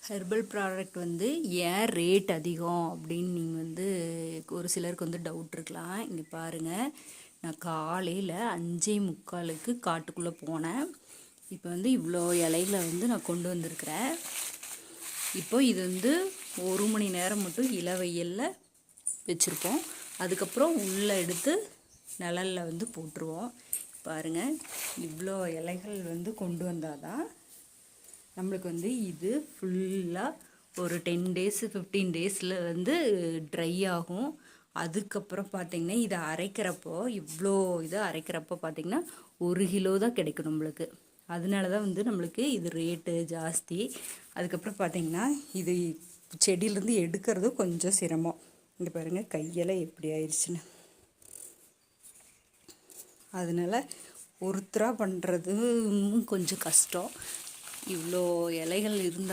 Herbal product வந்து ஏன் rate அதிகம் அப்படின்னு நீங்கள் ஒரு சிலருக்கு டவுட் இருக்கலாம். இங்கே பாருங்கள், நான் காலையில் 5:45க்கு காட்டுக்குள்ளே போனேன். இப்போ இவ்வளோ இலைகளை நான் கொண்டு வந்திருக்கிறேன். இப்போ இது 1 மணி நேரம் மட்டும் இளவெயிலில் வச்சுருப்போம். அதுக்கப்புறம் உள்ளே எடுத்து நிழலில் போட்டுருவோம். பாருங்கள், இவ்வளோ இலைகள் கொண்டு வந்தால் தான் நம்மளுக்கு இது ஃபுல்லாக ஒரு 10 days 15 days ட்ரை ஆகும். அதுக்கப்புறம் பார்த்திங்கன்னா இதை அரைக்கிறப்போ இவ்வளோ அரைக்கிறப்போ பார்த்திங்கன்னா 1 கிலோ தான் கிடைக்கும் நம்மளுக்கு. அதனால தான் நம்மளுக்கு இது ரேட்டு ஜாஸ்தி. அதுக்கப்புறம் பார்த்திங்கன்னா இது செடியிலேருந்து எடுக்கிறது கொஞ்சம் சிரமம். இங்கே பாருங்கள், கையெல்லாம் எப்படி ஆயிடுச்சுன்னு. அதனால் ஒருத்தராக பண்ணுறது கொஞ்சம் கஷ்டம். இவ்வளோ இலைகள் இருந்தால்